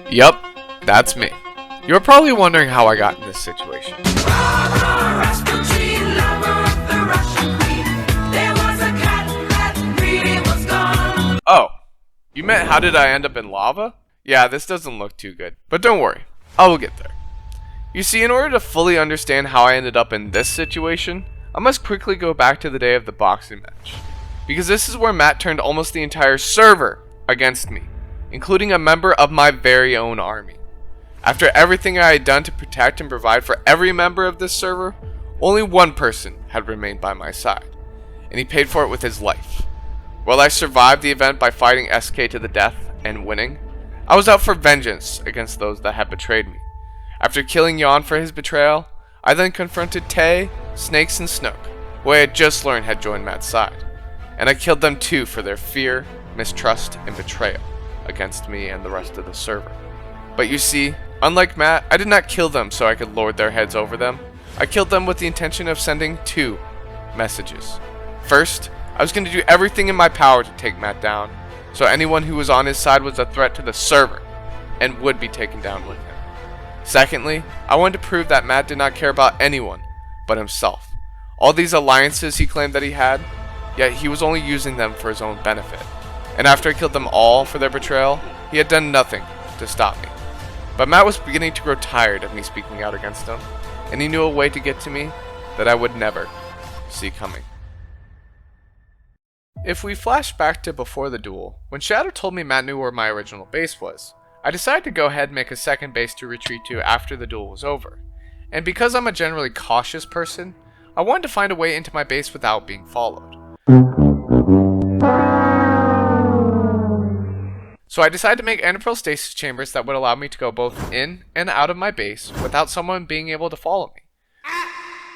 Yup, that's me. You're probably wondering how I got in this situation. Oh, you meant how did I end up in lava? Yeah, this doesn't look too good, but don't worry, I will get there. You see, in order to fully understand how I ended up in this situation, I must quickly go back to the day of the boxing match. Because this is where Matt turned almost the entire server against me, including a member of my very own army. After everything I had done to protect and provide for every member of this server, only one person had remained by my side, and he paid for it with his life. While I survived the event by fighting SK to the death and winning, I was out for vengeance against those that had betrayed me. After killing Jan for his betrayal, I then confronted Tay, Snakes, and Snook, who I had just learned had joined Matt's side, and I killed them too for their fear, mistrust, and betrayal against me and the rest of the server. But you see, unlike Matt, I did not kill them so I could lord their heads over them. I killed them with the intention of sending two messages. First, I was going to do everything in my power to take Matt down, so anyone who was on his side was a threat to the server and would be taken down with him. Secondly, I wanted to prove that Matt did not care about anyone but himself. All these alliances he claimed that he had, yet he was only using them for his own benefit. And after I killed them all for their betrayal, he had done nothing to stop me. But Matt was beginning to grow tired of me speaking out against him, and he knew a way to get to me that I would never see coming. If we flash back to before the duel, when Shadow told me Matt knew where my original base was, I decided to go ahead and make a second base to retreat to after the duel was over. And because I'm a generally cautious person, I wanted to find a way into my base without being followed. So I decided to make enderpearl stasis chambers that would allow me to go both in and out of my base without someone being able to follow me.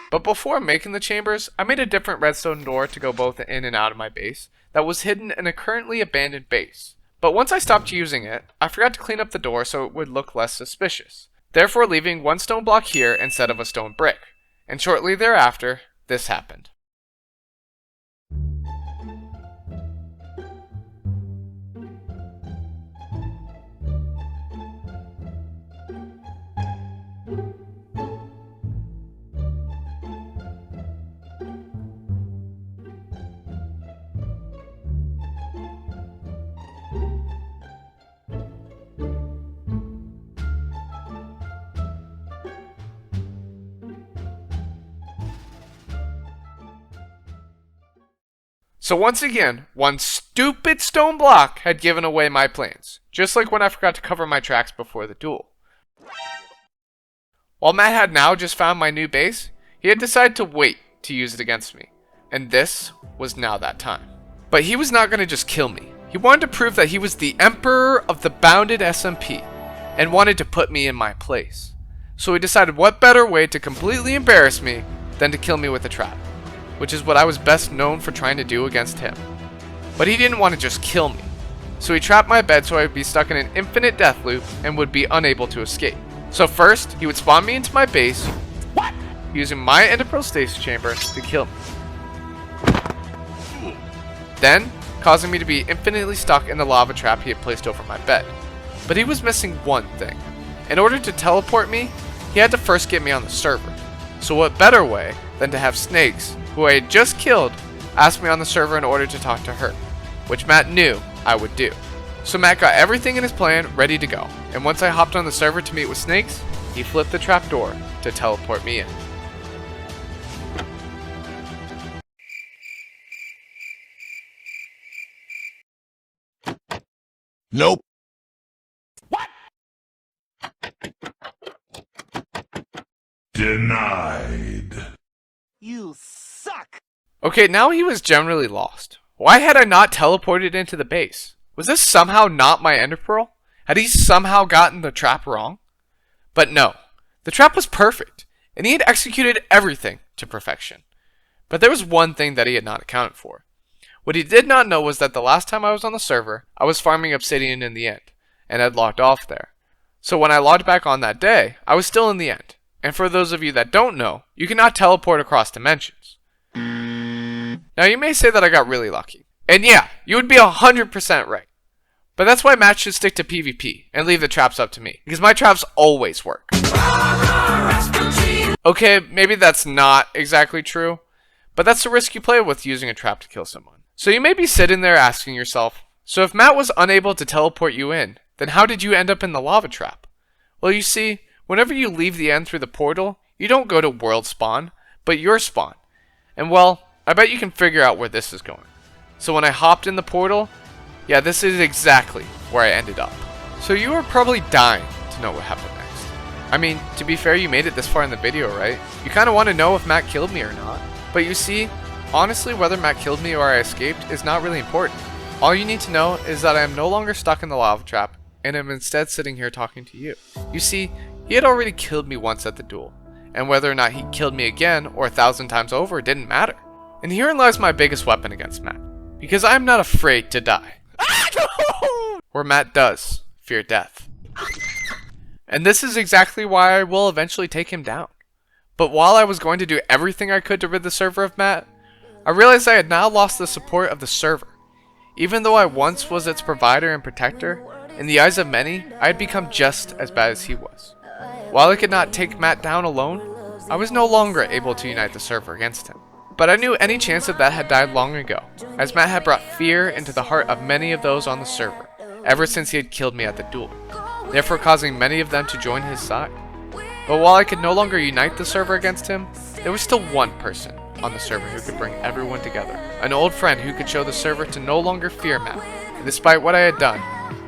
But before making the chambers, I made a different redstone door to go both in and out of my base that was hidden in a currently abandoned base. But once I stopped using it, I forgot to clean up the door so it would look less suspicious, therefore leaving one stone block here instead of a stone brick. And shortly thereafter, this happened. So once again, one stupid stone block had given away my plans, just like when I forgot to cover my tracks before the duel. While Matt had now just found my new base, he had decided to wait to use it against me, and this was now that time. But he was not going to just kill me. He wanted to prove that he was the Emperor of the Bounded SMP, and wanted to put me in my place. So he decided what better way to completely embarrass me than to kill me with a trap, which is what I was best known for trying to do against him. But he didn't want to just kill me, so he trapped my bed so I would be stuck in an infinite death loop and would be unable to escape. So first, he would spawn me into my base, using my enderpearl stasis chamber to kill me. Then, causing me to be infinitely stuck in the lava trap he had placed over my bed. But he was missing one thing. In order to teleport me, he had to first get me on the server. So what better way than to have Snakes, who I had just killed, ask me on the server in order to talk to her, which Matt knew I would do. So Matt got everything in his plan ready to go, and once I hopped on the server to meet with Snakes, he flipped the trapdoor to teleport me in. Nope. What? Denied. You suck! Okay, now he was generally lost. Why had I not teleported into the base? Was this somehow not my enderpearl? Had he somehow gotten the trap wrong? But no, the trap was perfect, and he had executed everything to perfection. But there was one thing that he had not accounted for. What he did not know was that the last time I was on the server, I was farming obsidian in the end, and had logged off there. So when I logged back on that day, I was still in the end. And for those of you that don't know, you cannot teleport across dimensions. Now you may say that I got really lucky. And yeah, you would be 100% right. But that's why Matt should stick to PvP and leave the traps up to me, because my traps always work. Okay, maybe that's not exactly true, but that's the risk you play with using a trap to kill someone. So you may be sitting there asking yourself, so if Matt was unable to teleport you in, then how did you end up in the lava trap? Well, you see, whenever you leave the end through the portal, you don't go to world spawn, but your spawn. And well, I bet you can figure out where this is going. So when I hopped in the portal, yeah, this is exactly where I ended up. So you are probably dying to know what happened next. I mean, to be fair, you made it this far in the video, right? You kind of want to know if Matt killed me or not. But you see, honestly, whether Matt killed me or I escaped is not really important. All you need to know is that I am no longer stuck in the lava trap, and am instead sitting here talking to you. You see, he had already killed me once at the duel, and whether or not he killed me again or 1,000 times over didn't matter. And herein lies my biggest weapon against Matt, because I am not afraid to die. Where Matt does fear death. And this is exactly why I will eventually take him down. But while I was going to do everything I could to rid the server of Matt, I realized I had now lost the support of the server. Even though I once was its provider and protector, in the eyes of many, I had become just as bad as he was. While I could not take Matt down alone, I was no longer able to unite the server against him. But I knew any chance of that had died long ago, as Matt had brought fear into the heart of many of those on the server, ever since he had killed me at the duel, therefore causing many of them to join his side. But while I could no longer unite the server against him, there was still one person on the server who could bring everyone together. An old friend who could show the server to no longer fear Matt, and despite what I had done,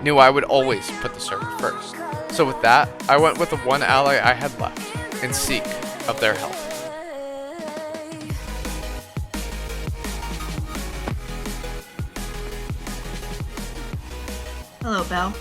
knew I would always put the server first. So with that, I went with the one ally I had left, in seek of their help. Hello, Belle.